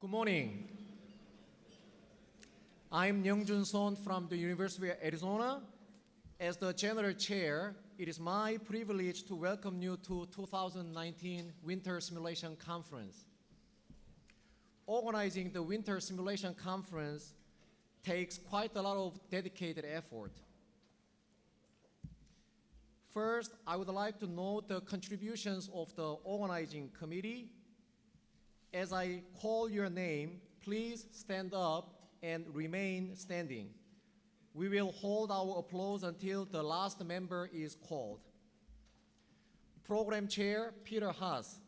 Good morning. I'm Youngjun Son from the University of Arizona. As the General Chair, it is my privilege to welcome you to 2019 Winter Simulation Conference. Organizing the Winter Simulation Conference takes quite a lot of dedicated effort. First, I would like to note the contributions of the organizing committee. As I call your name, please stand up and remain standing. We will hold our applause until the last member is called. Program Chair, Peter Haas.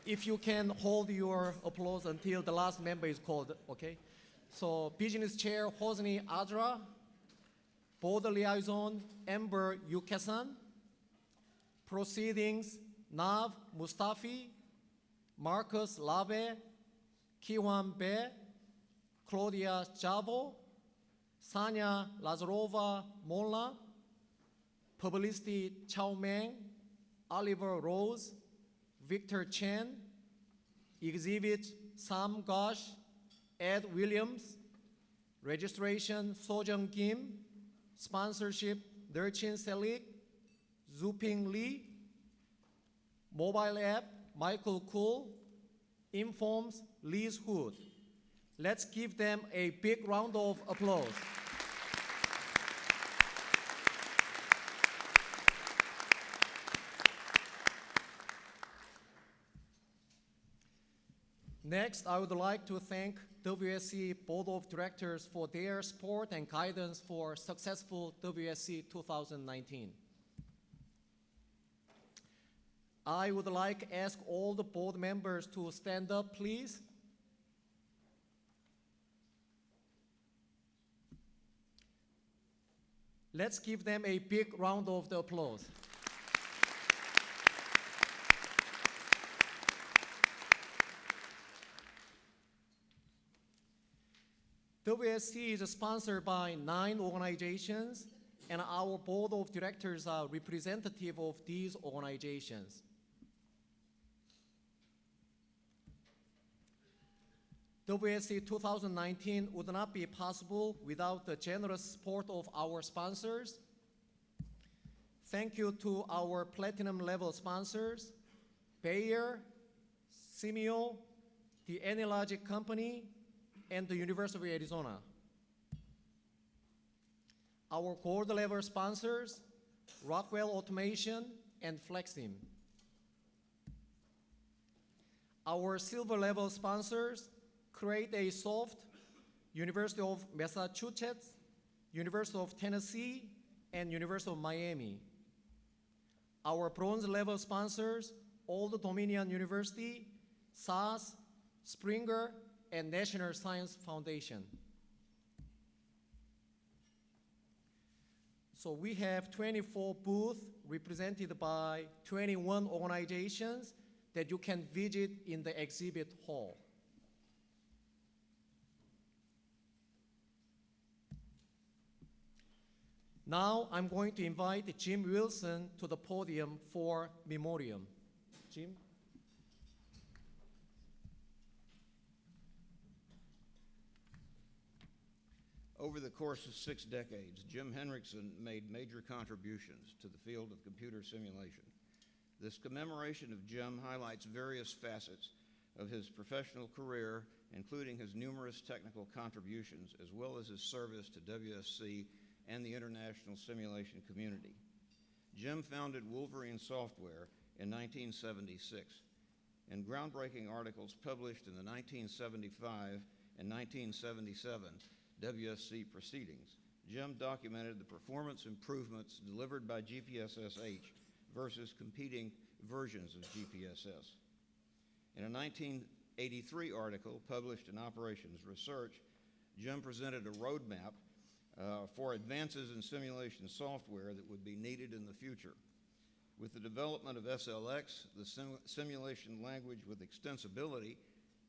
If you can hold your applause until the last member is called, okay? So, Business Chair, Hosni Adra. Board Liaison, Amber Yukesan. Proceedings, Nav Mustafi, Marcus Labe, Kiwan Be, Claudia Javo, Sanya Lazarova Molla, Publicity Chao Meng, Oliver Rose, Victor Chen, Exhibit Sam Gosh, Ed Williams, Registration Sojung Kim, Sponsorship Derchin Selik, Zuping Lee, Mobile App Michael Kuhl, Informs Liz Hood. Let's give them a big round of applause. Next, I would like to thank WSC Board of Directors for their support and guidance for successful WSC 2019. I would like to ask all the board members to stand up, please. Let's give them a big round of the applause. WSC is sponsored by 9 organizations, and our board of directors are representative of these organizations. WSC 2019 would not be possible without the generous support of our sponsors. Thank you to our platinum level sponsors, Bayer, Simeo, the Analogic Company, and the University of Arizona. Our gold level sponsors, Rockwell Automation and Flexim. Our silver level sponsors, Create a Soft, University of Massachusetts, University of Tennessee, and University of Miami. Our bronze level sponsors, Old Dominion University, SAS, Springer, and National Science Foundation. So we have 24 booths represented by 21 organizations that you can visit in the exhibit hall. Now I'm going to invite Jim Wilson to the podium for memoriam. Jim? Over the course of 6 decades, Jim Henriksen made major contributions to the field of computer simulation. This commemoration of Jim highlights various facets of his professional career, including his numerous technical contributions, as well as his service to WSC and the international simulation community. Jim founded Wolverine Software in 1976, and groundbreaking articles published in the 1975 and 1977 WSC proceedings. Jim documented the performance improvements delivered by GPSS-H versus competing versions of GPSS. In a 1983 article published in Operations Research, Jim presented a roadmap for advances in simulation software that would be needed in the future. With the development of SLX, the simulation language with extensibility,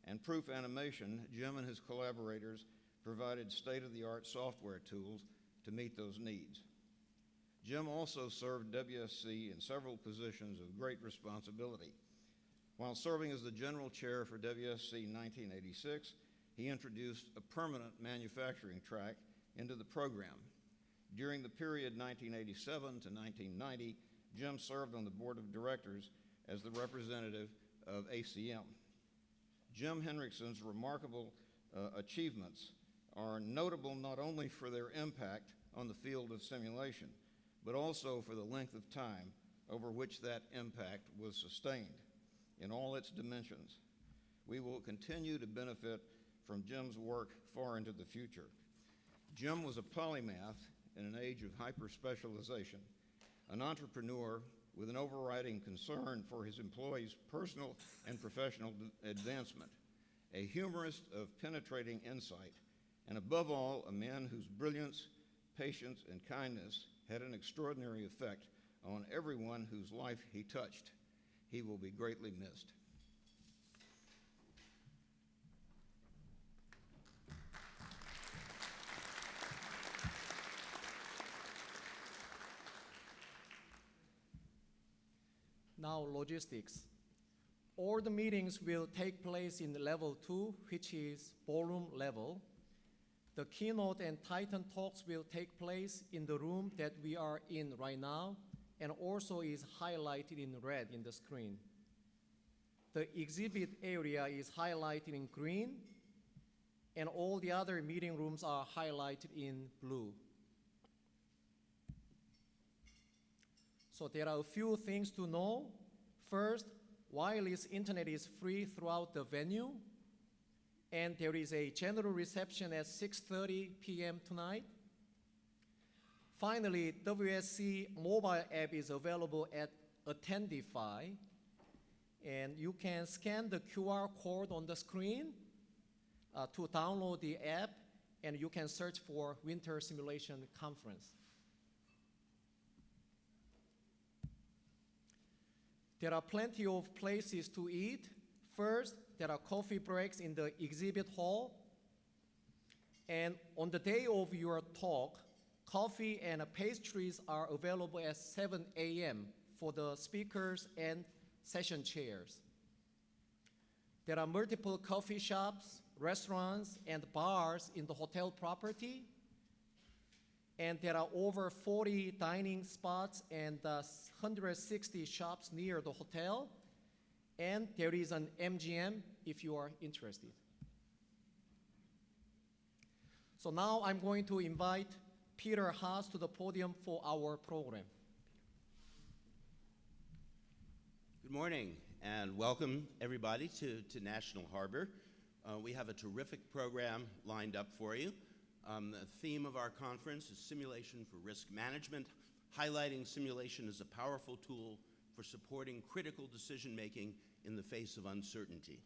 and proof animation, Jim and his collaborators provided state-of-the-art software tools to meet those needs. Jim also served WSC in several positions of great responsibility. While serving as the general chair for WSC in 1986, he introduced a permanent manufacturing track into the program. During the period 1987 to 1990, Jim served on the board of directors as the representative of ACM. Jim Henrikson's remarkable achievements are notable not only for their impact on the field of simulation, but also for the length of time over which that impact was sustained in all its dimensions. We will continue to benefit from Jim's work far into the future. Jim was a polymath in an age of hyper-specialization, an entrepreneur with an overriding concern for his employees' personal and professional advancement, a humorist of penetrating insight, and above all, a man whose brilliance, patience, and kindness had an extraordinary effect on everyone whose life he touched. He will be greatly missed. Now, logistics. All the meetings will take place in level 2, which is ballroom level. The keynote and Titan talks will take place in the room that we are in right now, and also is highlighted in red in the screen. The exhibit area is highlighted in green, and all the other meeting rooms are highlighted in blue. So there are a few things to know. First, wireless internet is free throughout the venue, and there is a general reception at 6:30 p.m. tonight. Finally, WSC mobile app is available at Attendify, and you can scan the QR code on the screen to download the app, and you can search for Winter Simulation Conference. There are plenty of places to eat. First, there are coffee breaks in the exhibit hall. And on the day of your talk, coffee and pastries are available at 7 a.m. for the speakers and session chairs. There are multiple coffee shops, restaurants, and bars in the hotel property. And there are over 40 dining spots and 160 shops near the hotel. And there is an MGM if you are interested. So now I'm going to invite Peter Haas to the podium for our program. Good morning, and welcome everybody to National Harbor. We have a terrific program lined up for you. The theme of our conference is Simulation for Risk Management, highlighting simulation as a powerful tool for supporting critical decision-making in the face of uncertainty.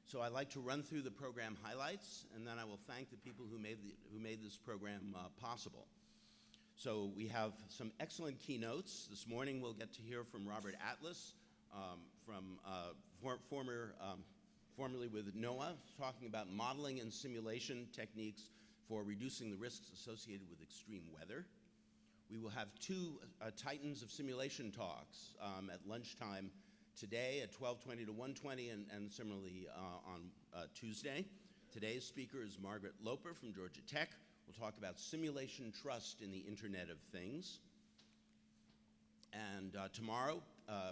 So I'd like to run through the program highlights, and then I will thank the people who made this program possible. So we have some excellent keynotes. This morning we'll get to hear from Robert Atlas, formerly with NOAA, talking about modeling and simulation techniques for reducing the risks associated with extreme weather. We will have two Titans of Simulation talks at lunchtime today at 12:20 to 1:20, and similarly on Tuesday. Today's speaker is Margaret Loper from Georgia Tech. We'll talk about simulation trust in the Internet of Things. And tomorrow,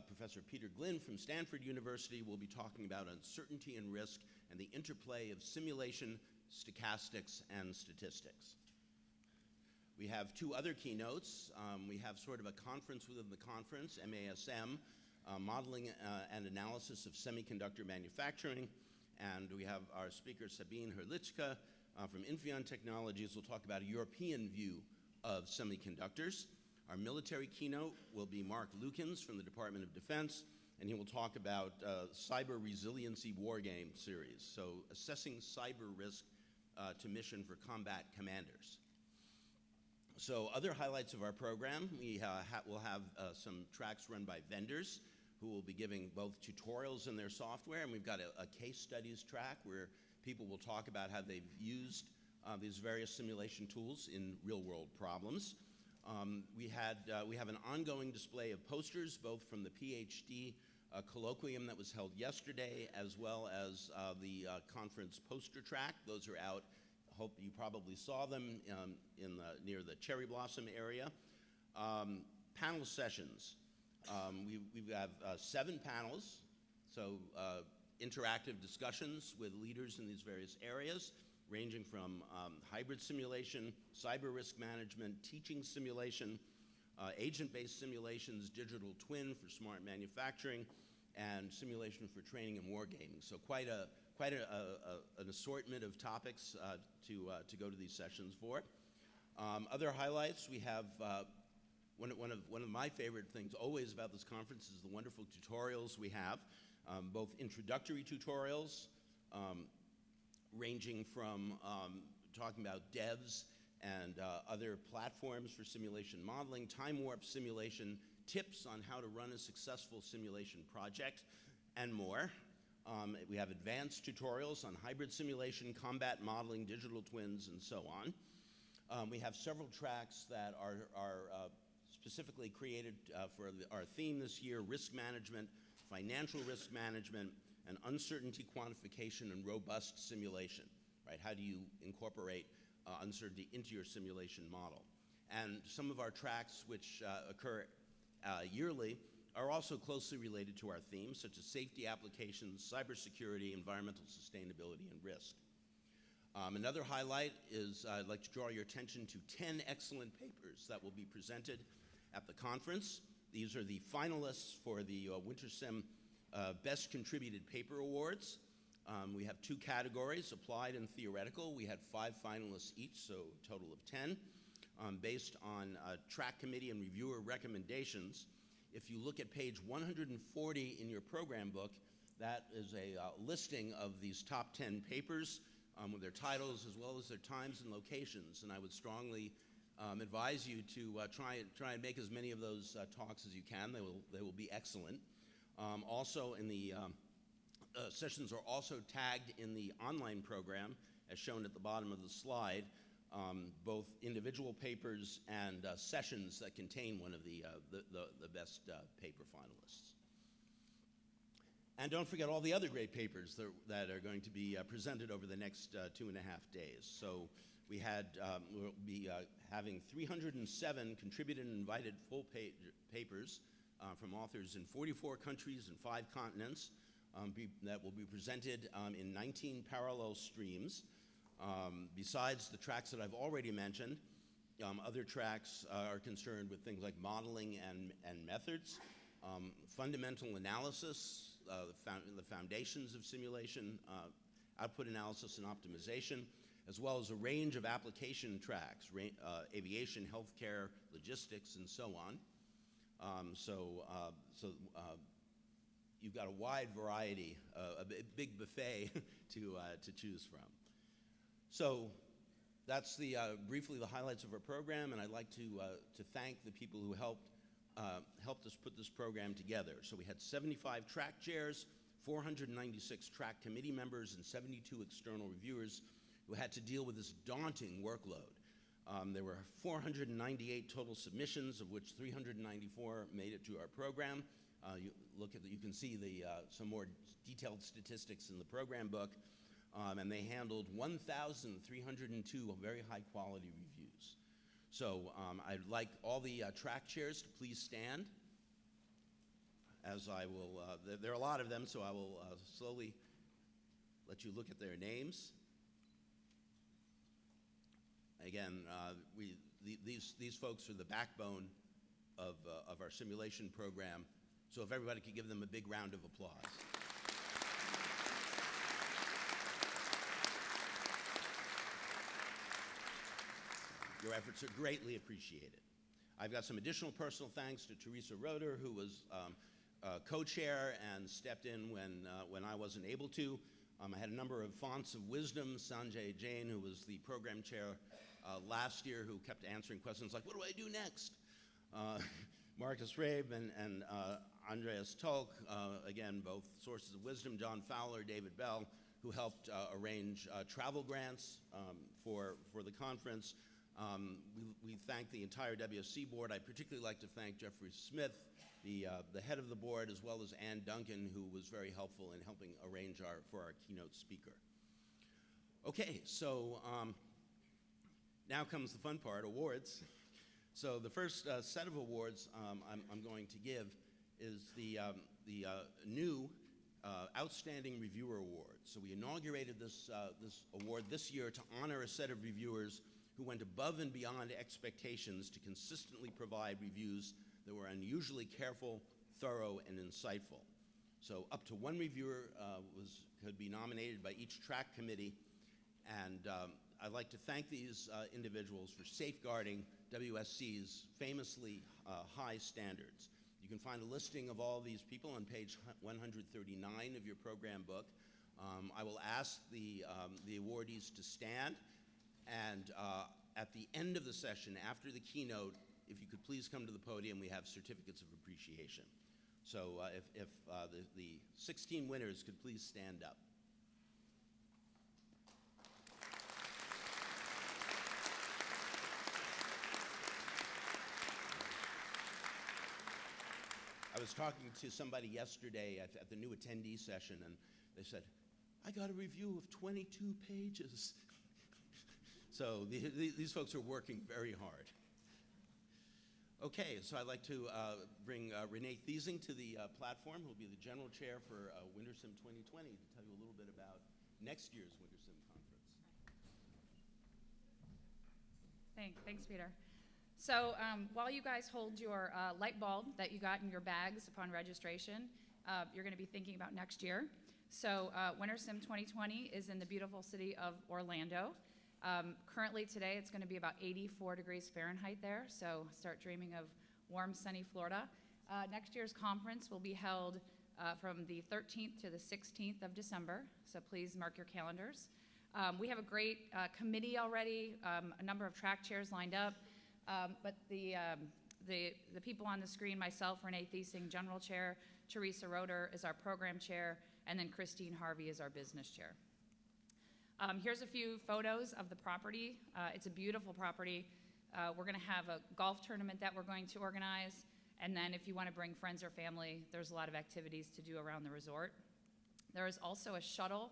Professor Peter Glynn from Stanford University will be talking about uncertainty and risk and the interplay of simulation, stochastics, and statistics. We have two other keynotes. We have sort of a conference within the conference, MASM, Modeling and Analysis of Semiconductor Manufacturing. And we have our speaker, Sabine Herlichka from Infineon Technologies. We'll talk about a European view of semiconductors. Our military keynote will be Mark Lukens from the Department of Defense, and he will talk about Cyber Resiliency War Game series, so assessing cyber risk to mission for combat commanders. So other highlights of our program, we will have some tracks run by vendors who will be giving both tutorials in their software, and we've got a case studies track where people will talk about how they've used these various simulation tools in real-world problems. We have an ongoing display of posters, both from the PhD colloquium that was held yesterday, as well as the conference poster track. Those are out. I hope you probably saw them near the cherry blossom area. Panel sessions. We have 7 panels, so interactive discussions with leaders in these various areas, ranging from hybrid simulation, cyber risk management, teaching simulation, agent-based simulations, digital twin for smart manufacturing, and simulation for training and wargaming. So quite an assortment of topics to go to these sessions for. Other highlights, we have one of my favorite things always about this conference is the wonderful tutorials we have, both introductory tutorials, ranging from talking about devs and other platforms for simulation modeling, time warp simulation, tips on how to run a successful simulation project, and more. We have advanced tutorials on hybrid simulation, combat modeling, digital twins, and so on. We have several tracks that are specifically created for our theme this year: risk management, financial risk management, and uncertainty quantification and robust simulation, right? How do you incorporate uncertainty into your simulation model? And some of our tracks, which occur yearly, are also closely related to our themes, such as safety applications, cybersecurity, environmental sustainability, and risk. Another highlight is I'd like to draw your attention to 10 excellent papers that will be presented at the conference. These are the finalists for the WinterSim Best Contributed Paper Awards. We have 2 categories, applied and theoretical. We had 5 finalists each, so a total of 10, based on track committee and reviewer recommendations. If you look at page 140 in your program book, that is a listing of these top 10 papers with their titles as well as their times and locations. And I would strongly advise you to try and make as many of those talks as you can. They will be excellent. Also, in the sessions are also tagged in the online program, as shown at the bottom of the slide, both individual papers and sessions that contain one of the best paper finalists. And don't forget all the other great papers that are going to be presented over the next 2.5 days. So we'll be having 307 contributed and invited full-page papers from authors in 44 countries and 5 continents that will be presented in 19 parallel streams. Besides the tracks that I've already mentioned, other tracks are concerned with things like modeling and methods, fundamental analysis, the foundations of simulation, output analysis and optimization, as well as a range of application tracks, aviation, healthcare, logistics, and so on. You've got a wide variety, a big buffet to choose from. So that's briefly the highlights of our program, and I'd like to thank the people who helped us put this program together. So we had 75 track chairs, 496 track committee members, and 72 external reviewers who had to deal with this daunting workload. There were 498 total submissions, of which 394 made it to our program. You can see some more detailed statistics in the program book. And they handled 1,302 very high-quality reviews. So I'd like all the track chairs to please stand, as I will, there are a lot of them, so I will slowly let you look at their names. Again, these folks are the backbone of our simulation program, so if everybody could give them a big round of applause. Your efforts are greatly appreciated. I've got some additional personal thanks to Teresa Roeder, who was co-chair and stepped in when I wasn't able to. I had a number of fonts of wisdom, Sanjay Jain, who was the program chair last year, who kept answering questions like, what do I do next? Marcus Rabe and Andreas Tulk, again, both sources of wisdom, John Fowler, David Bell, who helped arrange travel grants for the conference. We thank the entire WSC board. I'd particularly like to thank Jeffrey Smith, the head of the board, as well as Ann Duncan, who was very helpful in helping arrange for our keynote speaker. Okay, so now comes the fun part, awards. So the first set of awards I'm going to give is the new Outstanding Reviewer Award. So we inaugurated this award this year to honor a set of reviewers who went above and beyond expectations to consistently provide reviews that were unusually careful, thorough, and insightful. So up to one reviewer could be nominated by each track committee, and I'd like to thank these individuals for safeguarding WSC's famously high standards. You can find a listing of all these people on page 139 of your program book. I will ask the awardees to stand, and at the end of the session, after the keynote, if you could please come to the podium, we have certificates of appreciation. So if the 16 winners could please stand up. I was talking to somebody yesterday at the new attendee session, and they said, I got a review of 22 pages. So these folks are working very hard. Okay, so I'd like to bring Renee Thiesing to the platform, who will be the general chair for WinterSim 2020, to tell you a little bit about next year's WinterSim conference. Thanks, Peter. So while you guys hold your light bulb that you got in your bags upon registration, you're going to be thinking about next year. So WinterSim 2020 is in the beautiful city of Orlando. Currently today, it's going to be about 84 degrees Fahrenheit there, so start dreaming of warm, sunny Florida. Next year's conference will be held from the 13th to the 16th of December, so please mark your calendars. We have a great committee already, a number of track chairs lined up, but the people on the screen, myself, Renee Thiesing, General Chair, Teresa Roeder is our Program Chair, and then Christine Harvey is our Business Chair. Here's a few photos of the property. It's a beautiful property. We're going to have a golf tournament that we're going to organize, and then if you want to bring friends or family, there's a lot of activities to do around the resort. There is also a shuttle,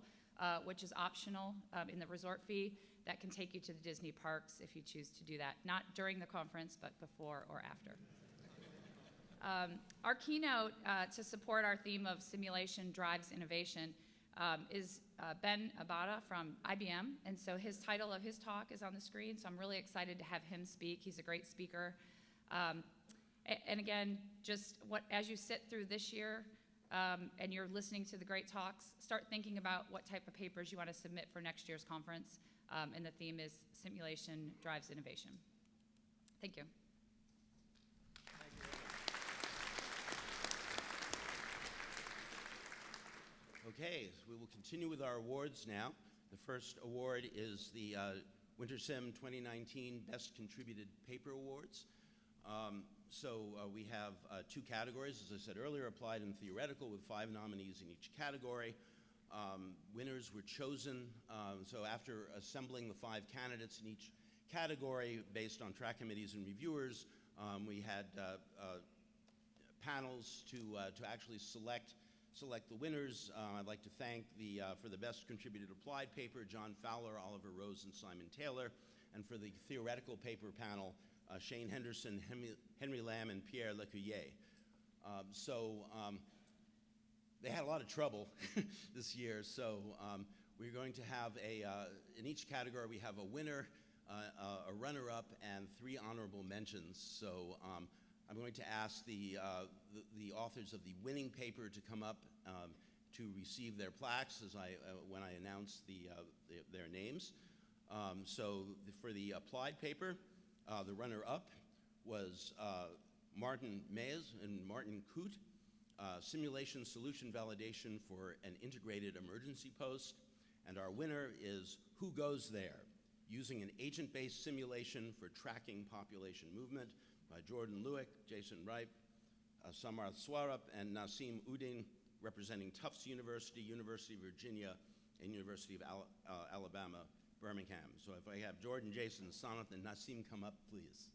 which is optional in the resort fee, that can take you to the Disney parks if you choose to do that, not during the conference, but before or after. Our keynote to support our theme of simulation drives innovation is Ben Abada from IBM, and so his title of his talk is on the screen, so I'm really excited to have him speak. He's a great speaker. And again, as you sit through this year and you're listening to the great talks, start thinking about what type of papers you want to submit for next year's conference, and the theme is Simulation Drives Innovation. Thank you. Okay, so we will continue with our awards now. The first award is the WinterSim 2019 Best Contributed Paper Awards. We have two categories, as I said earlier, applied and theoretical, with 5 nominees in each category. Winners were chosen, so after assembling the 5 candidates in each category based on track committees and reviewers, we had panels to actually select the winners. I'd like to thank for the best contributed applied paper, John Fowler, Oliver Rose, and Simon Taylor, and for the theoretical paper panel, Shane Henderson, Henry Lamb, and Pierre Lecuyer. They had a lot of trouble this year, so we're going to have in each category we have a winner, a runner-up, and 3 honorable mentions. So I'm going to ask the authors of the winning paper to come up to receive their plaques when I announce their names. For the applied paper, the runner-up was Martin Mays and Martin Coote, simulation solution validation for an integrated emergency post. And our winner is Who Goes There? Using an agent-based simulation for tracking population movement by Jordan Lewick, Jason Ripe, Samarth Swarup, and Nasim Uddin, representing Tufts University, University of Virginia, and University of Alabama, Birmingham. So if I have Jordan, Jason, Sanath, and Nassim come up, please.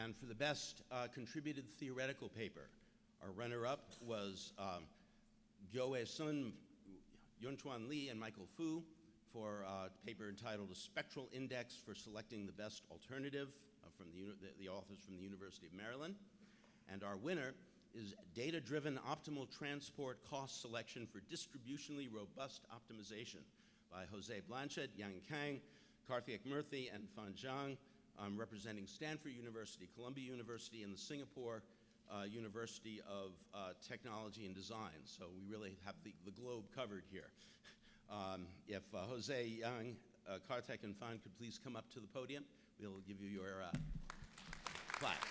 And for the best contributed theoretical paper, our runner-up was Sun, Yunchuan Li, and Michael Fu for a paper entitled A Spectral Index for Selecting the Best Alternative from the authors from the University of Maryland. And our winner is Data-Driven Optimal Transport Cost Selection for Distributionally Robust Optimization by Jose Blanchett, Yang Kang, Karthik Murthy, and Fan Zhang, representing Stanford University, Columbia University, and the Singapore University of Technology and Design. So we really have the globe covered here. If Jose, Yang, Karthik, and Fan could please come up to the podium, we'll give you your plaque.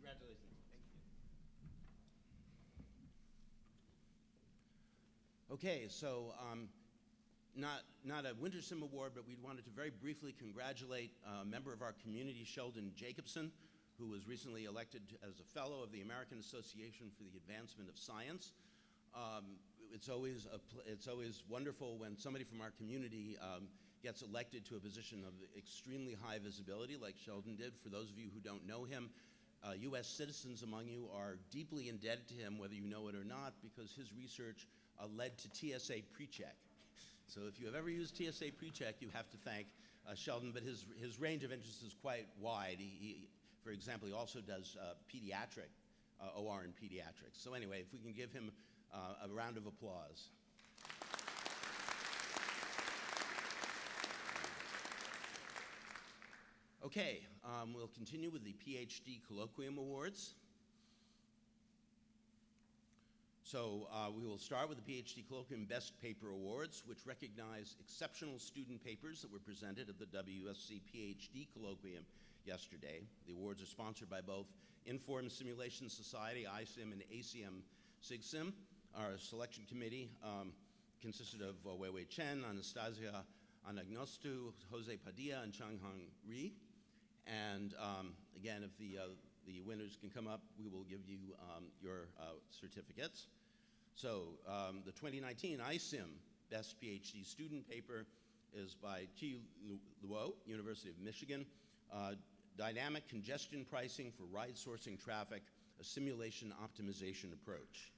Congratulations. Okay, so not a Winter Sim Award, but we wanted to very briefly congratulate a member of our community, Sheldon Jacobson, who was recently elected as a fellow of the American Association for the Advancement of Science. It's always wonderful when somebody from our community gets elected to a position of extremely high visibility, like Sheldon did. For those of you who don't know him, U.S. citizens among you are deeply indebted to him, whether you know it or not, because his research led to TSA PreCheck. So if you have ever used TSA PreCheck, you have to thank Sheldon, but his range of interests is quite wide. For example, he also does pediatric, OR in pediatrics. So anyway, if we can give him a round of applause. Okay, we'll continue with the PhD Colloquium Awards. So we will start with the PhD Colloquium Best Paper Awards, which recognize exceptional student papers that were presented at the WSC PhD Colloquium yesterday. The awards are sponsored by both Informed Simulation Society, ISIM, and ACM SIGSIM. Our selection committee consisted of Weiwei Chen, Anastasia Anagnostu, Jose Padilla, and Changhang Ri. And again, if the winners can come up, we will give you your certificates. So the 2019 ISIM Best PhD Student Paper is by Qi Luo, University of Michigan, Dynamic Congestion Pricing for Ride Sourcing Traffic, a Simulation Optimization Approach.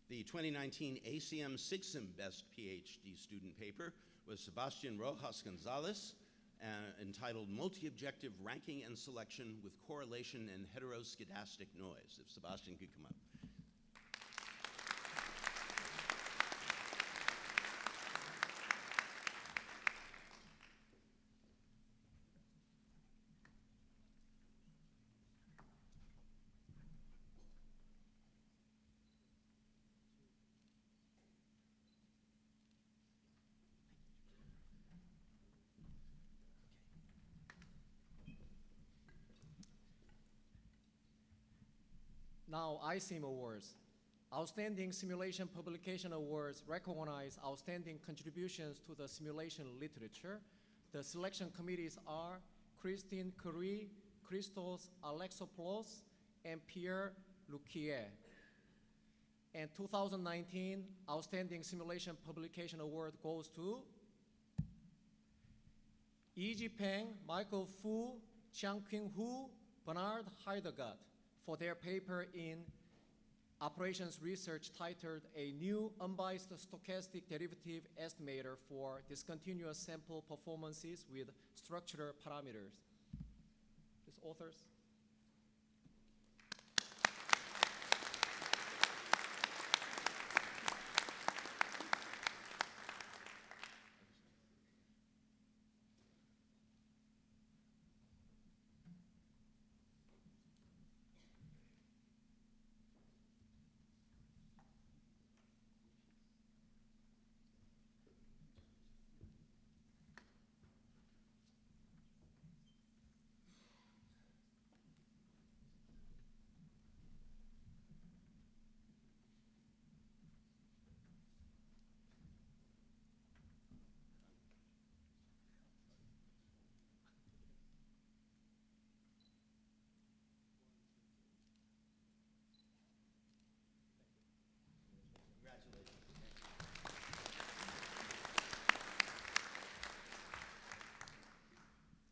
The 2019 ACM SIGSIM Best PhD Student Paper was Sebastian Rojas Gonzalez, entitled Multi-Objective Ranking and Selection with Correlation and Heteroscedastic Noise. If Sebastian could come up. Now, ISIM Awards. Outstanding Simulation Publication Awards recognize outstanding contributions to the simulation literature. The selection committees are Christine Curie, Christos Alexopoulos, and Pierre Luquier. And 2019 Outstanding Simulation Publication Award goes to E.G. Peng, Michael Fu, Chiang-Qing Hu, Bernard Heidegger for their paper in Operations Research titled A New Unbiased Stochastic Derivative Estimator for Discontinuous Sample Performances with Structural Parameters. These authors.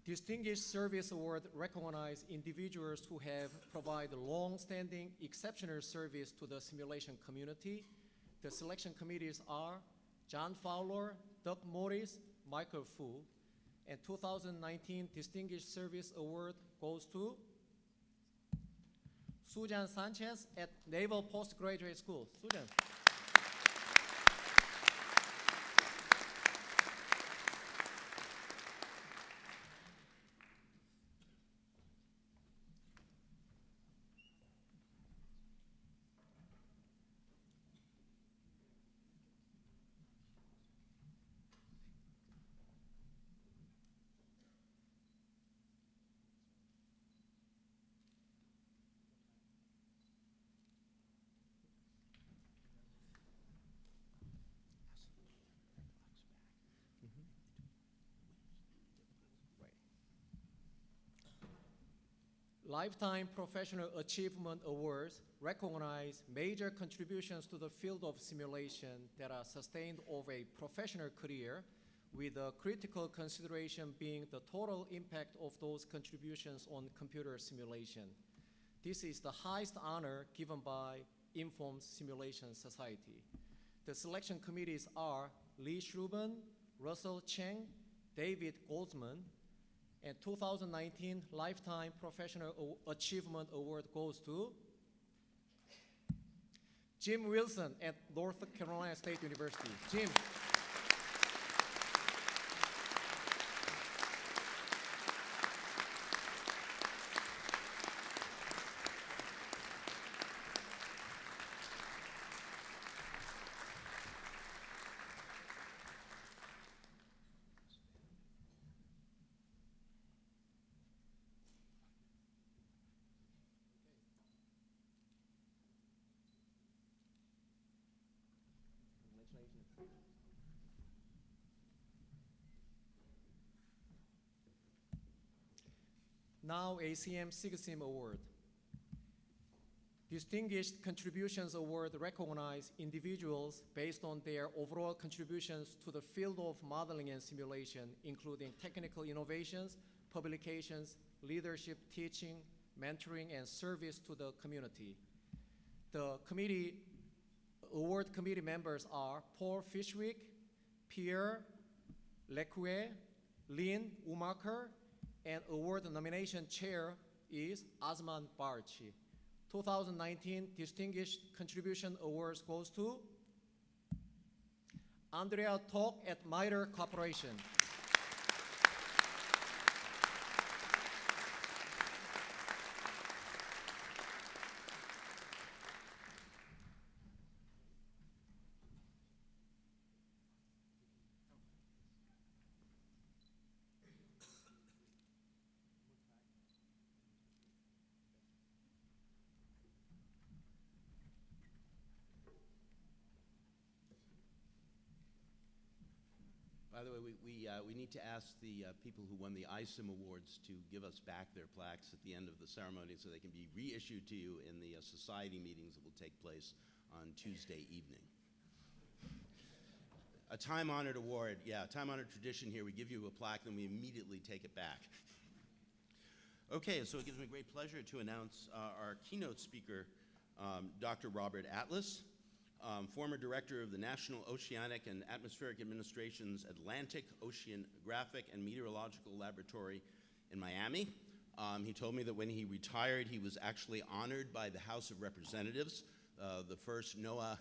Distinguished Service Award recognize individuals who have provided long-standing exceptional service to the simulation community. The selection committees are John Fowler, Doug Morris, Michael Fu. And 2019 Distinguished Service Award goes to Susan Sanchez at Naval Postgraduate School. Susan. Lifetime Professional Achievement Awards recognize major contributions to the field of simulation that are sustained over a professional career, with a critical consideration being the total impact of those contributions on computer simulation. This is the highest honor given by Informed Simulation Society. The selection committees are Lee Schruben, Russell Cheng, David Goldsman, and 2019 Lifetime Professional Achievement Award goes to Jim Wilson at North Carolina State University. Jim. Now ACM SIGSIM Award. Distinguished Contributions Award recognize individuals based on their overall contributions to the field of modeling and simulation, including technical innovations, publications, leadership, teaching, mentoring, and service to the community. The award committee members are Paul Fishwick, Pierre Lecuyer, Lynn Umacher, and award nomination chair is Azman Barchi. 2019 Distinguished Contribution Awards goes to Andrea Tok at MITRE Corporation. By the way, we need to ask the people who won the ISIM Awards to give us back their plaques at the end of the ceremony so they can be reissued to you in the society meetings that will take place on Tuesday evening. A time-honored award, yeah, a time-honored tradition here. We give you a plaque, then we immediately take it back. Okay, so it gives me great pleasure to announce our keynote speaker, Dr. Robert Atlas, former director of the National Oceanic and Atmospheric Administration's Atlantic Oceanographic and Meteorological Laboratory in Miami. He told me that when he retired, he was actually honored by the House of Representatives, the first NOAA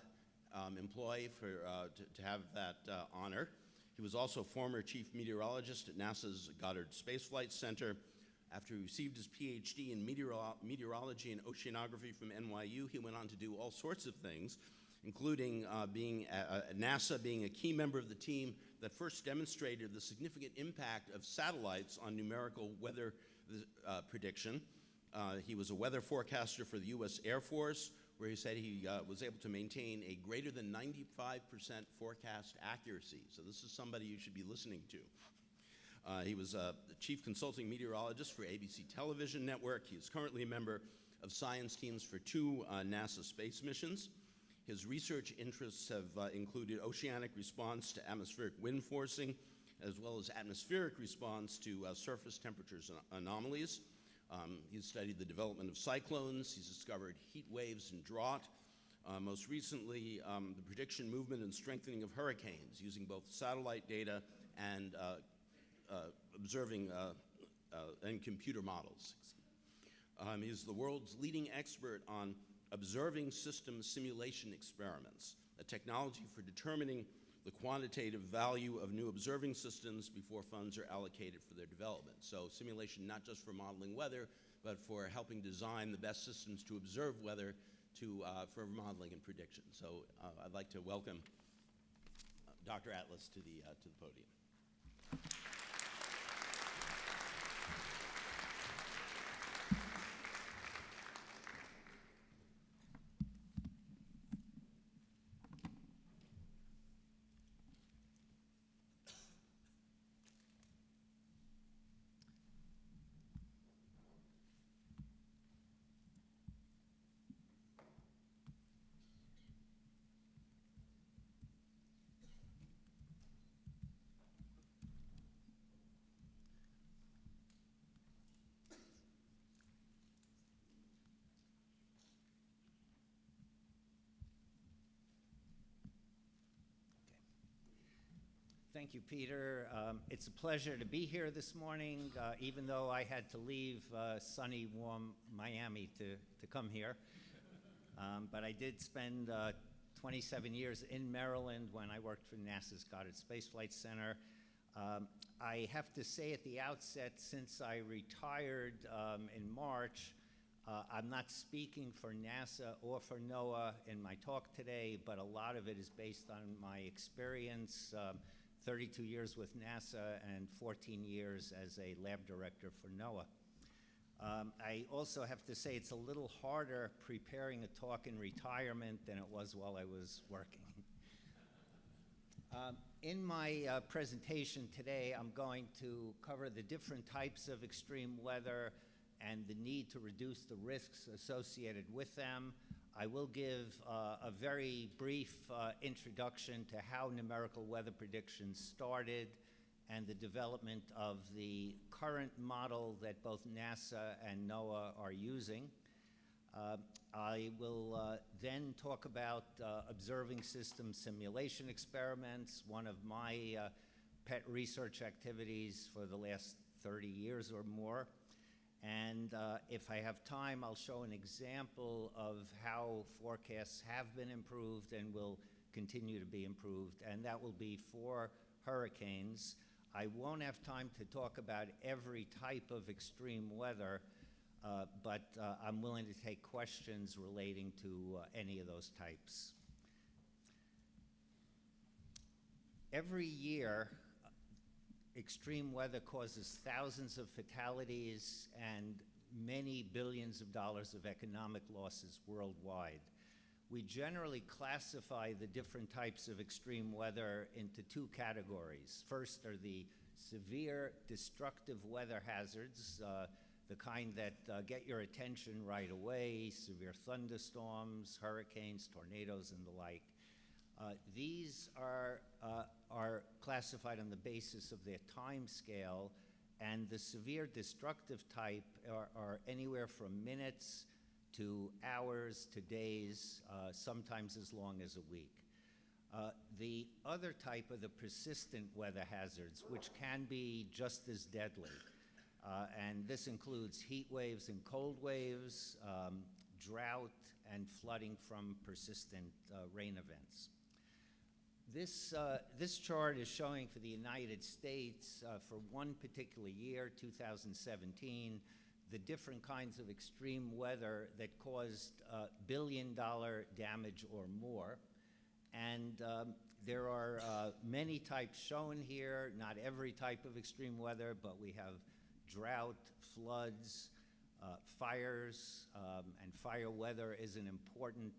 employee to have that honor. He was also former chief meteorologist at NASA's Goddard Space Flight Center. After he received his PhD in meteorology and oceanography from NYU, he went on to do all sorts of things, including being at NASA being a key member of the team that first demonstrated the significant impact of satellites on numerical weather prediction. He was a weather forecaster for the U.S. Air Force, where he said he was able to maintain a greater than 95% forecast accuracy. So this is somebody you should be listening to. He was the chief consulting meteorologist for ABC Television Network. He is currently a member of science teams for 2 NASA space missions. His research interests have included oceanic response to atmospheric wind forcing, as well as atmospheric response to surface temperatures anomalies. He's studied the development of cyclones. He's discovered heat waves and drought. Most recently, the prediction, movement, and strengthening of hurricanes using both satellite data and observing and computer models. He's the world's leading expert on observing system simulation experiments, a technology for determining the quantitative value of new observing systems before funds are allocated for their development. So simulation not just for modeling weather, but for helping design the best systems to observe weather for modeling and prediction. So I'd like to welcome Dr. Atlas to the podium. Thank you, Peter. It's a pleasure to be here this morning, even though I had to leave sunny, warm Miami to come here. But I did spend 27 years in Maryland when I worked for NASA's Goddard Space Flight Center. I have to say at the outset, since I retired in March, I'm not speaking for NASA or for NOAA in my talk today, but a lot of it is based on my experience, 32 years with NASA and 14 years as a lab director for NOAA. I also have to say it's a little harder preparing a talk in retirement than it was while I was working. In my presentation today, I'm going to cover the different types of extreme weather and the need to reduce the risks associated with them. I will give a very brief introduction to how numerical weather predictions started and the development of the current model that both NASA and NOAA are using. I will then talk about observing system simulation experiments, one of my pet research activities for the last 30 years or more. And if I have time, I'll show an example of how forecasts have been improved and will continue to be improved, and that will be for hurricanes. I won't have time to talk about every type of extreme weather, but I'm willing to take questions relating to any of those types. Every year, extreme weather causes thousands of fatalities and many billions of dollars of economic losses worldwide. We generally classify the different types of extreme weather into two categories. First are the severe destructive weather hazards, the kind that get your attention right away, severe thunderstorms, hurricanes, tornadoes, and the like. These are classified on the basis of their time scale, and the severe destructive type are anywhere from minutes to hours to days, sometimes as long as a week. The other type are the persistent weather hazards, which can be just as deadly. And this includes heat waves and cold waves, drought, and flooding from persistent rain events. This chart is showing for the United States for one particular year, 2017, the different kinds of extreme weather that caused billion-dollar damage or more. And there are many types shown here, not every type of extreme weather, but we have drought, floods, fires, and fire weather is an important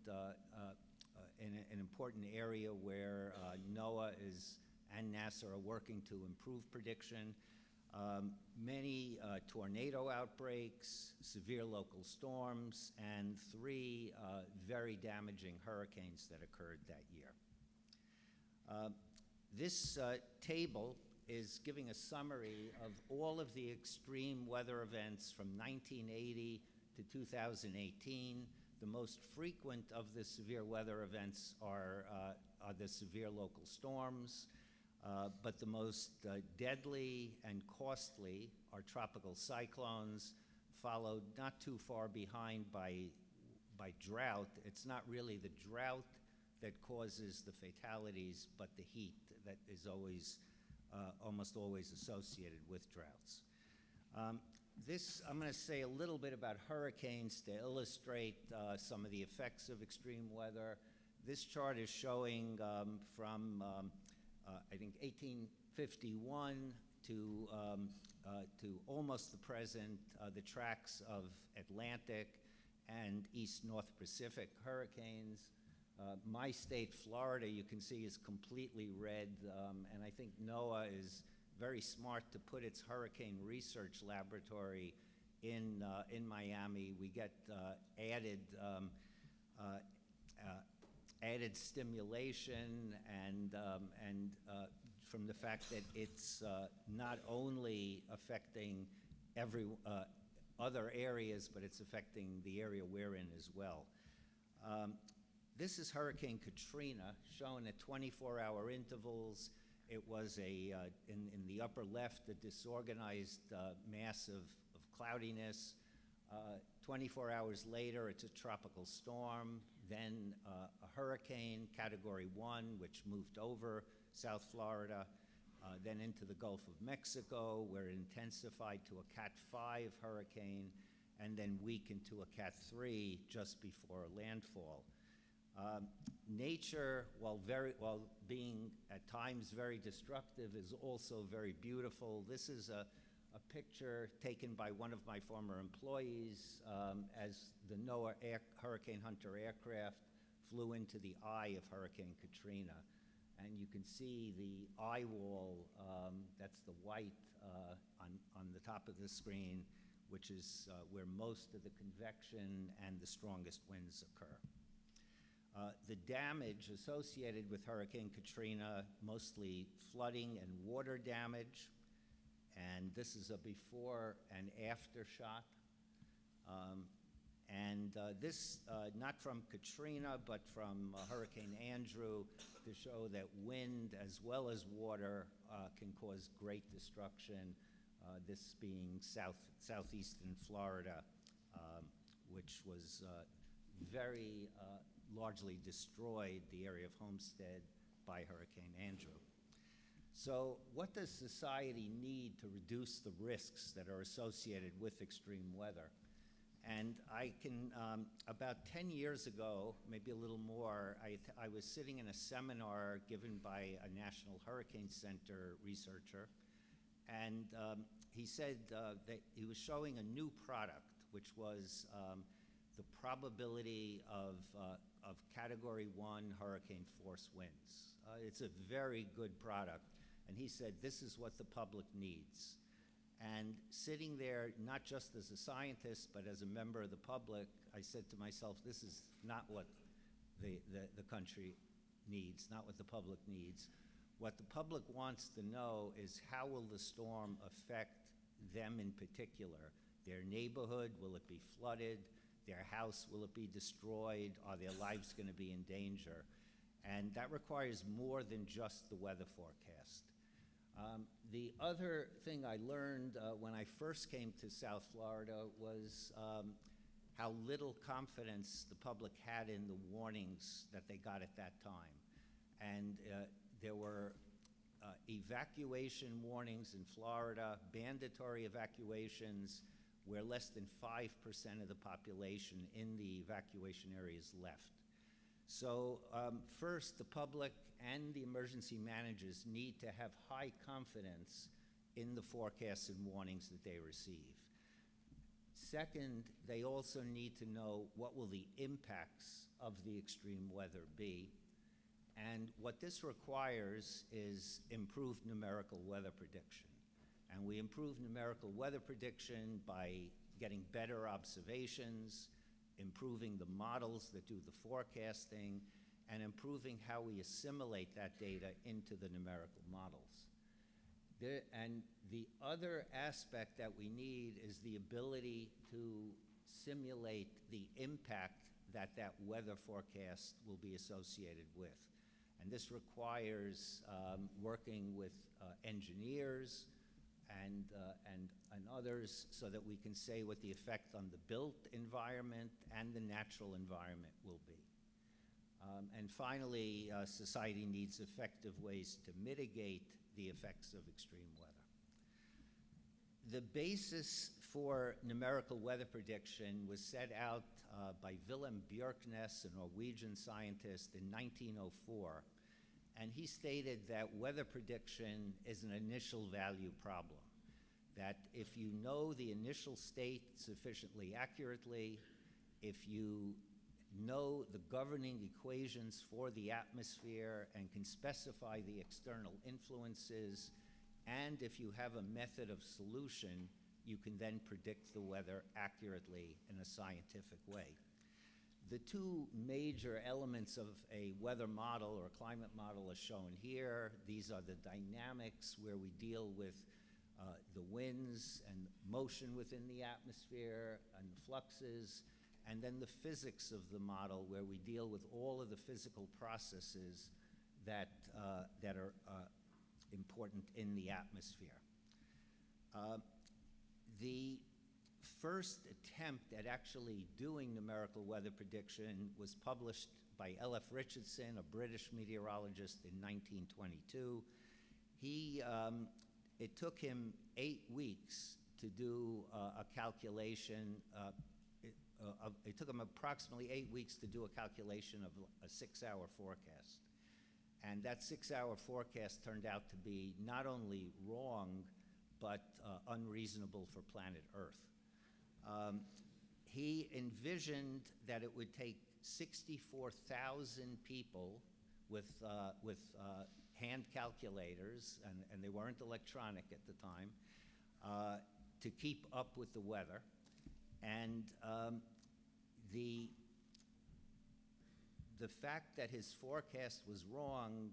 area where NOAA and NASA are working to improve prediction. Many tornado outbreaks, severe local storms, and 3 very damaging hurricanes that occurred that year. This table is giving a summary of all of the extreme weather events from 1980 to 2018. The most frequent of the severe weather events are the severe local storms, but the most deadly and costly are tropical cyclones, followed not too far behind by drought. It's not really the drought that causes the fatalities, but the heat that is almost always associated with droughts. I'm going to say a little bit about hurricanes to illustrate some of the effects of extreme weather. This chart is showing from, I think, 1851 to almost the present, the tracks of Atlantic and East-North Pacific hurricanes. My state, Florida, you can see is completely red, and I think NOAA is very smart to put its hurricane research laboratory in Miami. We get added stimulation and from the fact that it's not only affecting other areas, but it's affecting the area we're in as well. This is Hurricane Katrina, shown at 24-hour intervals. It was in the upper left, a disorganized mass of cloudiness. 24 hours later, it's a tropical storm, then a hurricane, Category 1, which moved over South Florida, then into the Gulf of Mexico, where it intensified to a Cat 5 hurricane, and then weakened to a Cat 3 just before landfall. Nature, while being at times very destructive, is also very beautiful. This is a picture taken by one of my former employees as the NOAA Hurricane Hunter aircraft flew into the eye of Hurricane Katrina. And you can see the eye wall, that's the white on the top of the screen, which is where most of the convection and the strongest winds occur. The damage associated with Hurricane Katrina, mostly flooding and water damage, and this is a before and after shot. This, not from Katrina, but from Hurricane Andrew, to show that wind as well as water can cause great destruction, this being southeastern Florida, which was very largely destroyed, the area of Homestead, by Hurricane Andrew. So what does society need to reduce the risks that are associated with extreme weather? And I can, about 10 years ago, maybe a little more, I was sitting in a seminar given by a National Hurricane Center researcher, and he said that he was showing a new product, which was the probability of of Category 1 hurricane force winds. It's a very good product, and he said this is what the public needs. And sitting there, not just as a scientist, but as a member of the public, I said to myself, this is not what the country needs, not what the public needs. What the public wants to know is how will the storm affect them in particular? Their neighborhood, will it be flooded? Their house, will it be destroyed? Are their lives going to be in danger? And that requires more than just the weather forecast. The other thing I learned when I first came to South Florida was how little confidence the public had in the warnings that they got at that time. And there were evacuation warnings in Florida, mandatory evacuations, where less than 5% of the population in the evacuation areas left. So first, the public and the emergency managers need to have high confidence in the forecasts and warnings that they receive. Second, they also need to know what will the impacts of the extreme weather be. And what this requires is improved numerical weather prediction. And we improve numerical weather prediction by getting better observations, improving the models that do the forecasting, and improving how we assimilate that data into the numerical models. And the other aspect that we need is the ability to simulate the impact that that weather forecast will be associated with. And this requires working with engineers and others so that we can say what the effect on the built environment and the natural environment will be. And finally, society needs effective ways to mitigate the effects of extreme weather. The basis for numerical weather prediction was set out by Willem Björknes, a Norwegian scientist, in 1904. And he stated that weather prediction is an initial value problem, that if you know the initial state sufficiently accurately, if you know the governing equations for the atmosphere and can specify the external influences, and if you have a method of solution, you can then predict the weather accurately in a scientific way. The two major elements of a weather model or a climate model are shown here. These are the dynamics where we deal with the winds and motion within the atmosphere and fluxes, and then the physics of the model where we deal with all of the physical processes that are important in the atmosphere. The first attempt at actually doing numerical weather prediction was published by L.F. Richardson, a British meteorologist, in 1922. It took him 8 weeks to do a calculation. It took him approximately 8 weeks to do a calculation of a 6-hour forecast. And that 6-hour forecast turned out to be not only wrong, but unreasonable for planet Earth. He envisioned that it would take 64,000 people with hand calculators, and they weren't electronic at the time, to keep up with the weather. And the fact that his forecast was wrong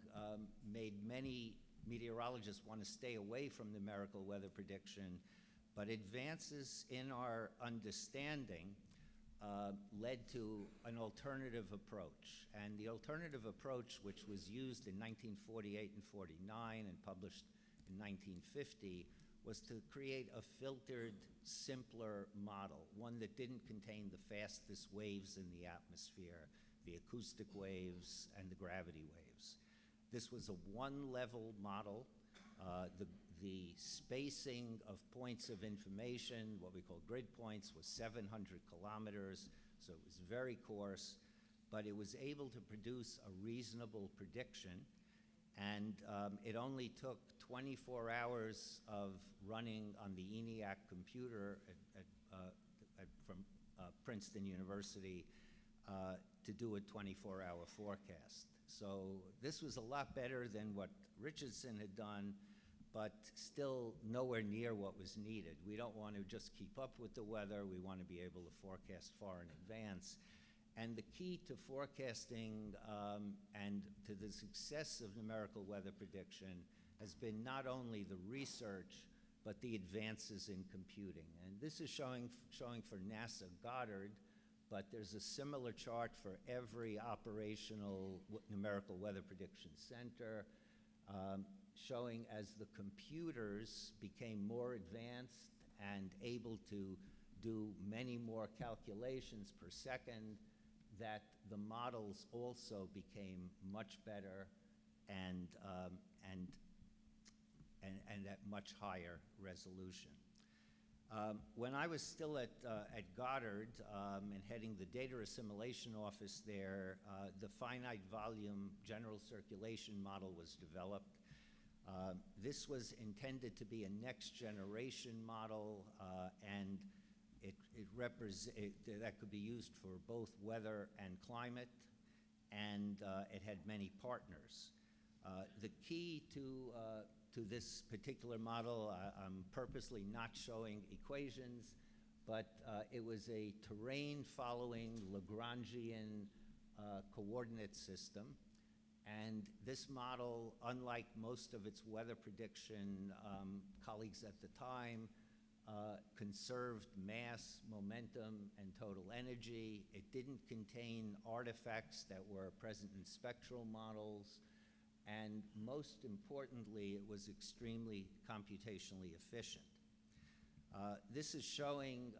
made many meteorologists want to stay away from numerical weather prediction, but advances in our understanding led to an alternative approach. And the alternative approach, which was used in 1948 and 49 and published in 1950, was to create a filtered, simpler model, one that didn't contain the fastest waves in the atmosphere, the acoustic waves and the gravity waves. This was a one-level model. The spacing of points of information, what we call grid points, was 700 kilometers, so it was very coarse, but it was able to produce a reasonable prediction, and it only took 24 hours of running on the ENIAC computer from Princeton University to do a 24-hour forecast. So this was a lot better than what Richardson had done, but still nowhere near what was needed. We don't want to just keep up with the weather. We want to be able to forecast far in advance. And the key to forecasting and to the success of numerical weather prediction has been not only the research, but the advances in computing. And this is showing for NASA Goddard, but there's a similar chart for every operational numerical weather prediction center, showing as the computers became more advanced and able to do many more calculations per second, that the models also became much better and at much higher resolution. When I was still at Goddard and heading the data assimilation office there, the finite volume general circulation model was developed. This was intended to be a next generation model, and that could be used for both weather and climate, and it had many partners. The key to this particular model, I'm purposely not showing equations, but it was a terrain-following Lagrangian coordinate system. And this model, unlike most of its weather prediction colleagues at the time, conserved mass, momentum, and total energy. It didn't contain artifacts that were present in spectral models. And most importantly, it was extremely computationally efficient. This is showing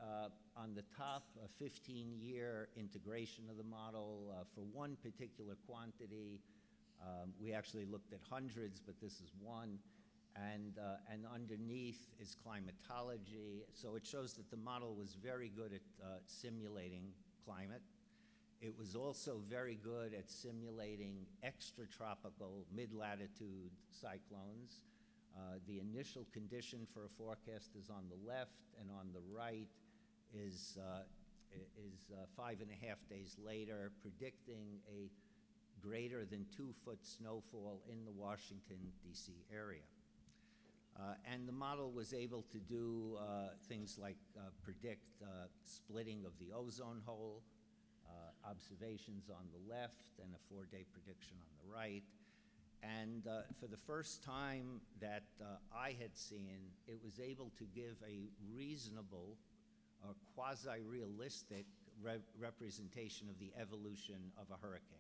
on the top a 15-year integration of the model for one particular quantity. We actually looked at hundreds, but this is one. And underneath is climatology. So it shows that the model was very good at simulating climate. It was also very good at simulating extratropical mid-latitude cyclones. The initial condition for a forecast is on the left, and on the right is 5.5 days later, predicting a greater than 2-foot snowfall in the Washington, D.C. area. And the model was able to do things like predict splitting of the ozone hole, observations on the left, and a 4-day prediction on the right. And for the first time that I had seen, it was able to give a reasonable or quasi-realistic representation of the evolution of a hurricane.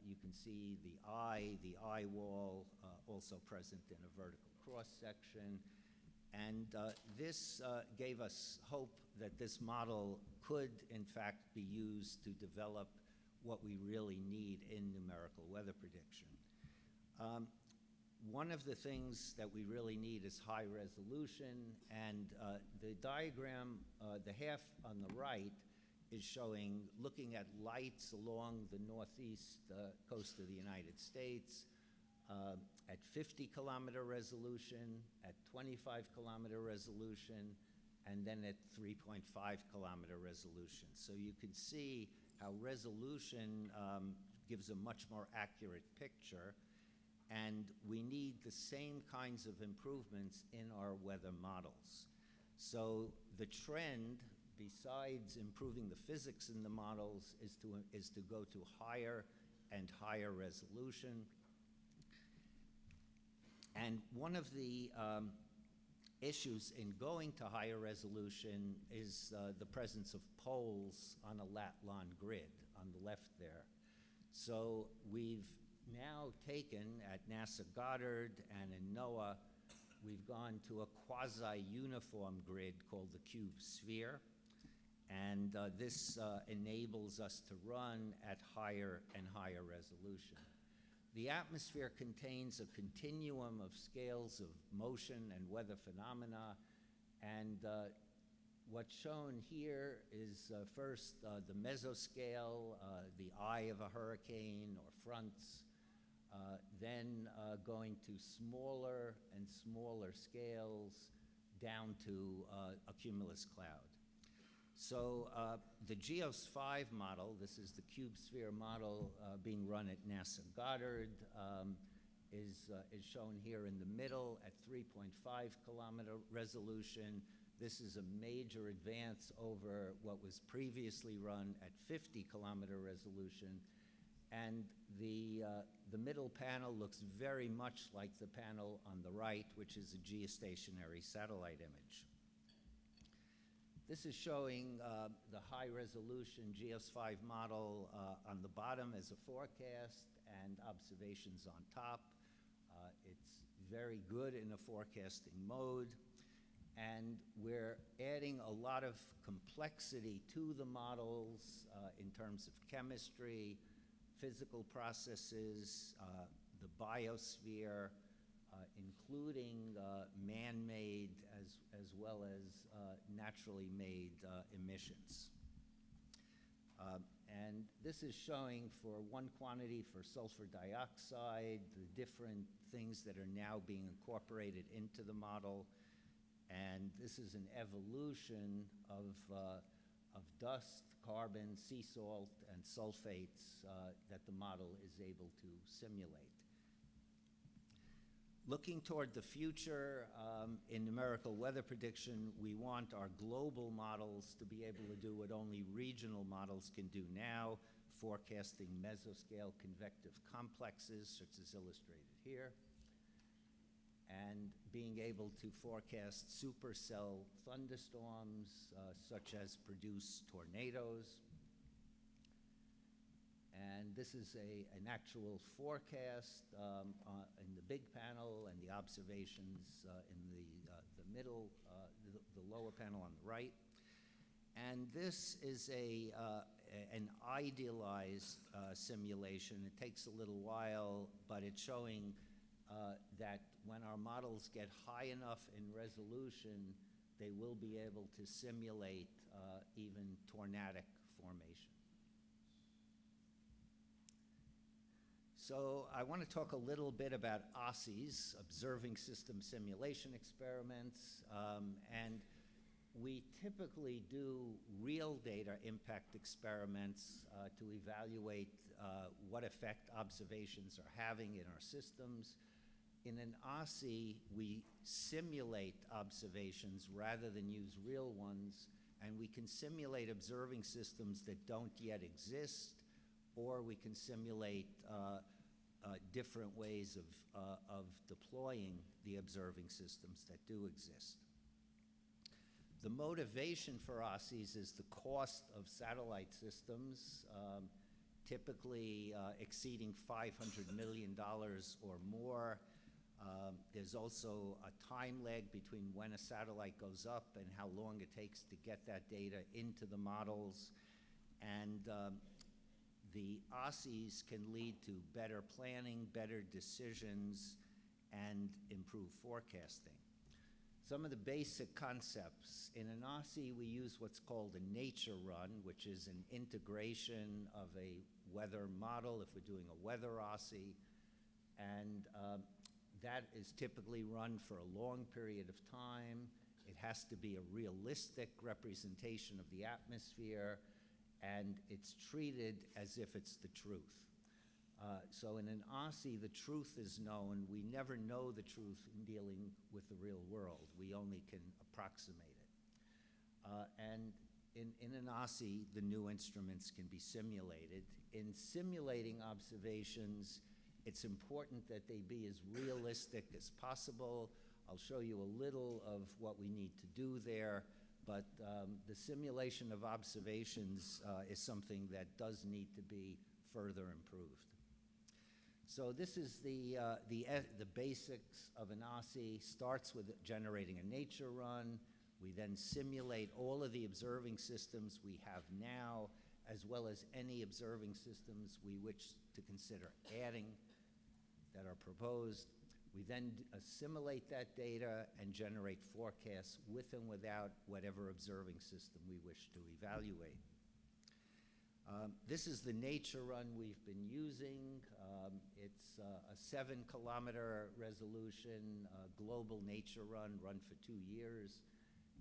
You can see the eye wall, also present in a vertical cross-section. And this gave us hope that this model could, in fact, be used to develop what we really need in numerical weather prediction. One of the things that we really need is high resolution, and the diagram, the half on the right, is showing, looking at lights along the northeast coast of the United States at 50-kilometer resolution, at 25-kilometer resolution, and then at 3.5-kilometer resolution. So you can see how resolution gives a much more accurate picture, and we need the same kinds of improvements in our weather models. So the trend, besides improving the physics in the models, is to go to higher and higher resolution. And one of the issues in going to higher resolution is the presence of poles on a lat-long grid on the left there. So we've now taken at NASA Goddard and in NOAA, we've gone to a quasi-uniform grid called the cube sphere. And this enables us to run at higher and higher resolution. The atmosphere contains a continuum of scales of motion and weather phenomena. And what's shown here is first the mesoscale, the eye of a hurricane or fronts, then going to smaller and smaller scales down to a cumulus cloud. So the GEOS 5 model, this is the CubeSphere model being run at NASA Goddard, is shown here in the middle at 3.5 kilometer resolution. This is a major advance over what was previously run at 50 kilometer resolution. And the middle panel looks very much like the panel on the right, which is a geostationary satellite image. This is showing the high-resolution GEOS 5 model on the bottom as a forecast and observations on top. It's very good in a forecasting mode. And we're adding a lot of complexity to the models in terms of chemistry, physical processes, the biosphere, including man-made as well as naturally made emissions. And this is showing for one quantity for sulfur dioxide, the different things that are now being incorporated into the model. And this is an evolution of dust, carbon, sea salt, and sulfates that the model is able to simulate. Looking toward the future, in numerical weather prediction, we want our global models to be able to do what only regional models can do now, forecasting mesoscale convective complexes, such as illustrated here, and being able to forecast supercell thunderstorms, such as produce tornadoes. And this is an actual forecast in the big panel and the observations in the middle, the lower panel on the right. And this is an idealized simulation. It takes a little while, but it's showing that when our models get high enough in resolution, they will be able to simulate even tornadic formation. So I want to talk a little bit about OSSIs, Observing System Simulation Experiments, and we typically do real data impact experiments to evaluate what effect observations are having in our systems. In an OSSI, we simulate observations rather than use real ones, and we can simulate observing systems that don't yet exist, or we can simulate different ways of deploying the observing systems that do exist. The motivation for OSSIs is the cost of satellite systems, typically exceeding $500 million or more. There's also a time lag between when a satellite goes up and how long it takes to get that data into the models. And the OSSIs can lead to better planning, better decisions, and improved forecasting. Some of the basic concepts. In an OSSI, we use what's called a nature run, which is an integration of a weather model if we're doing a weather OSSI. And that is typically run for a long period of time. It has to be a realistic representation of the atmosphere, and it's treated as if it's the truth. So in an OSSI, the truth is known. We never know the truth in dealing with the real world. We only can approximate it. And in an OSSI, the new instruments can be simulated. In simulating observations, it's important that they be as realistic as possible. I'll show you a little of what we need to do there, but the simulation of observations is something that does need to be further improved. So this is the basics of an OSSI. Starts with generating a nature run. We then simulate all of the observing systems we have now, as well as any observing systems we wish to consider adding that are proposed. We then assimilate that data and generate forecasts with and without whatever observing system we wish to evaluate. This is the nature run we've been using. It's a 7-kilometer resolution global nature run for 2 years.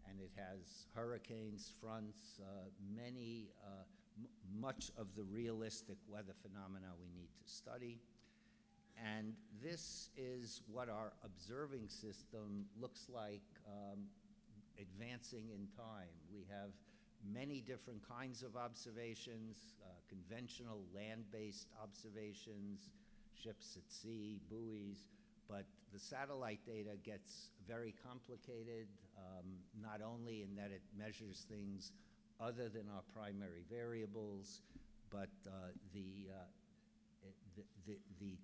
and it has hurricanes, fronts, much of the realistic weather phenomena we need to study. And this is what our observing system looks like advancing in time. We have many different kinds of observations, conventional land-based observations, ships at sea, buoys, but the satellite data gets very complicated, not only in that it measures things other than our primary variables, but the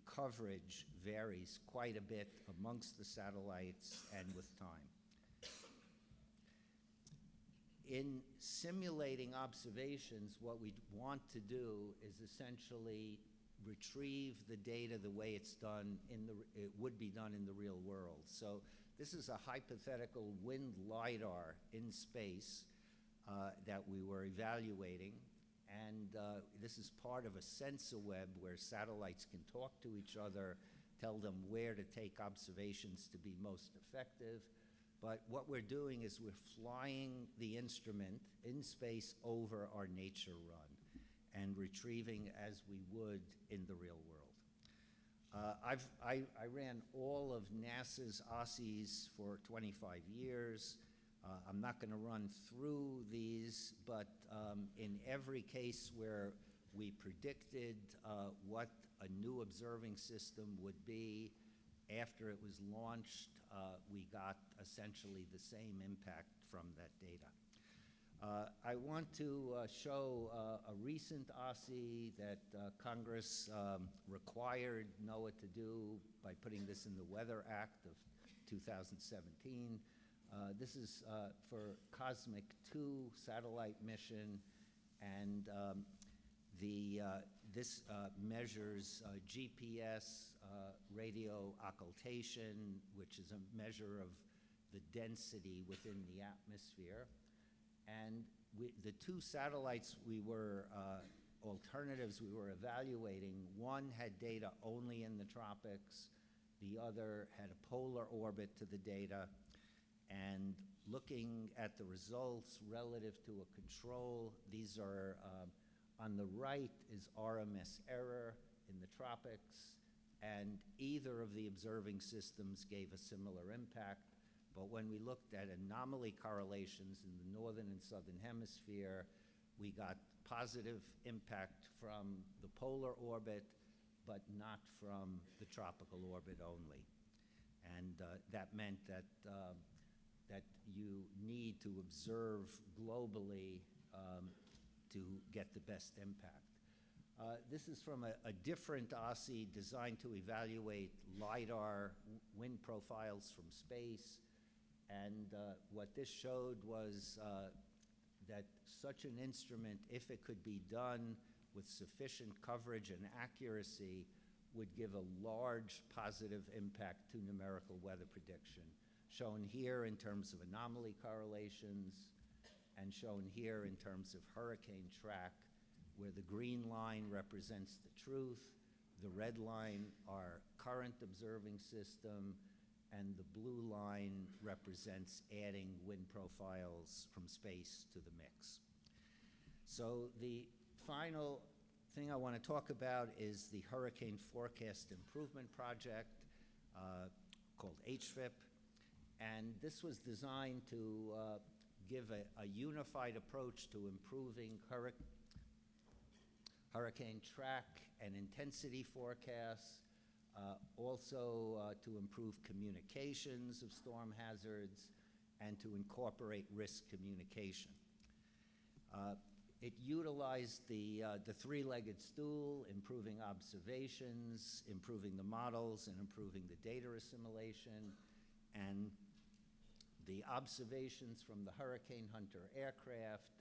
coverage varies quite a bit amongst the satellites and with time. In simulating observations, what we want to do is essentially retrieve the data the way it would be done in the real world. So this is a hypothetical wind LiDAR in space that we were evaluating. And this is part of a sensor web where satellites can talk to each other, tell them where to take observations to be most effective. But what we're doing is we're flying the instrument in space over our nature run and retrieving as we would in the real world. I ran all of NASA's OSSIs for 25 years. I'm not going to run through these, but in every case where we predicted what a new observing system would be after it was launched, we got essentially the same impact from that data. I want to show a recent OSSI that Congress required NOAA to do by putting this in the Weather Act of 2017. This is for Cosmic 2 satellite mission, and this measures GPS radio occultation, which is a measure of the density within the atmosphere. And the two satellites alternatives we were evaluating, one had data only in the tropics, the other had a polar orbit to the data. And looking at the results relative to a control, these are, on the right is RMS error in the tropics, and either of the observing systems gave a similar impact. But when we looked at anomaly correlations in the northern and southern hemisphere, we got positive impact from the polar orbit, but not from the tropical orbit only. And that meant that you need to observe globally to get the best impact. This is from a different OSSI designed to evaluate LiDAR wind profiles from space. And what this showed was that such an instrument, if it could be done with sufficient coverage and accuracy, would give a large positive impact to numerical weather prediction, shown here in terms of anomaly correlations, and shown here in terms of hurricane track, where the green line represents the truth, the red line our current observing system, and the blue line represents adding wind profiles from space to the mix. So the final thing I want to talk about is the Hurricane Forecast Improvement Project called HFIP. And this was designed to give a unified approach to improving hurricane track and intensity forecasts, also to improve communications of storm hazards, and to incorporate risk communication. It utilized the three-legged stool, improving observations, improving the models, and improving the data assimilation. And the observations from the Hurricane Hunter aircraft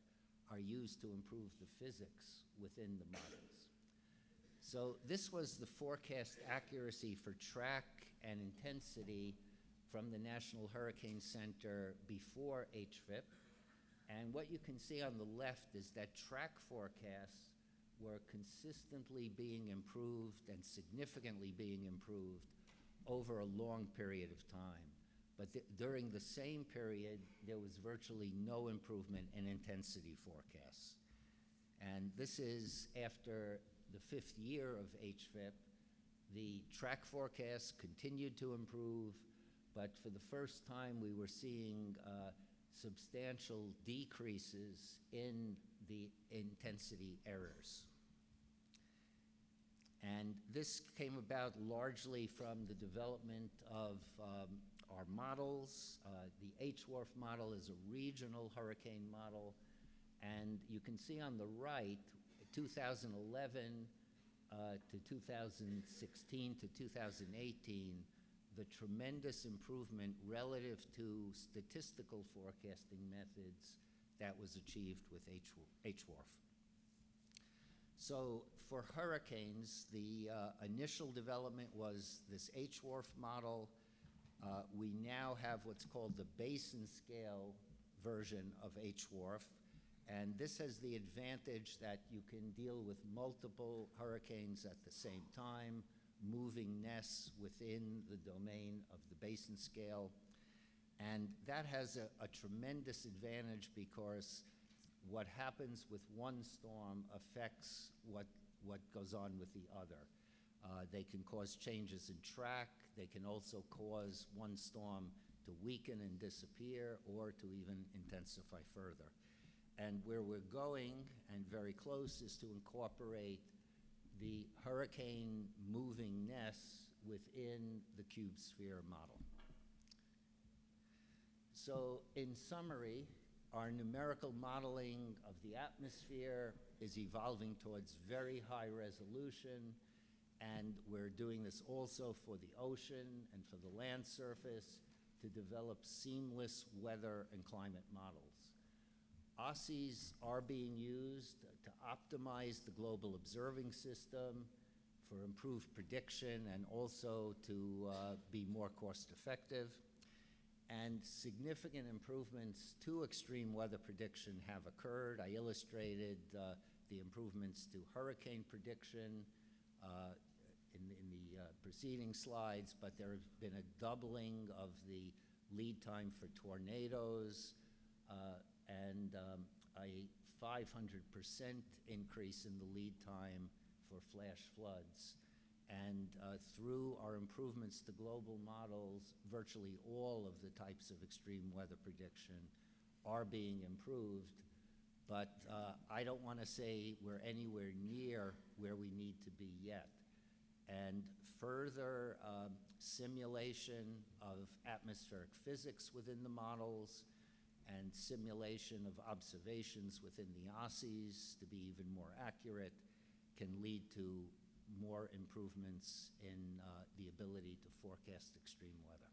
are used to improve the physics within the models. So this was the forecast accuracy for track and intensity from the National Hurricane Center before HFIP. And what you can see on the left is that track forecasts were consistently being improved and significantly being improved over a long period of time. But during the same period, there was virtually no improvement in intensity forecasts. And this is after the 5th year of HFIP. The track forecasts continued to improve, but for the first time, we were seeing substantial decreases in the intensity errors. And this came about largely from the development of our models. The HWRF model is a regional hurricane model, and you can see on the right, 2011 to 2016 to 2018, the tremendous improvement relative to statistical forecasting methods that was achieved with HWRF. So for hurricanes, the initial development was this HWRF model. We now have what's called the basin scale version of HWRF, and this has the advantage that you can deal with multiple hurricanes at the same time, moving nests within the domain of the basin scale. And that has a tremendous advantage because what happens with one storm affects what goes on with the other. They can cause changes in track. They can also cause one storm to weaken and disappear or to even intensify further. And where we're going, and very close, is to incorporate the hurricane moving nests within the cube sphere model. So in summary, our numerical modeling of the atmosphere is evolving towards very high resolution, and we're doing this also for the ocean and for the land surface to develop seamless weather and climate models. OSSIs are being used to optimize the global observing system for improved prediction and also to be more cost effective. And significant improvements to extreme weather prediction have occurred. I illustrated the improvements to hurricane prediction in the preceding slides, but there has been a doubling of the lead time for tornadoes and a 500% increase in the lead time for flash floods. And through our improvements to global models, virtually all of the types of extreme weather prediction are being improved. But I don't want to say we're anywhere near where we need to be yet. And further simulation of atmospheric physics within the models and simulation of observations within the OSSIs to be even more accurate can lead to more improvements in the ability to forecast extreme weather.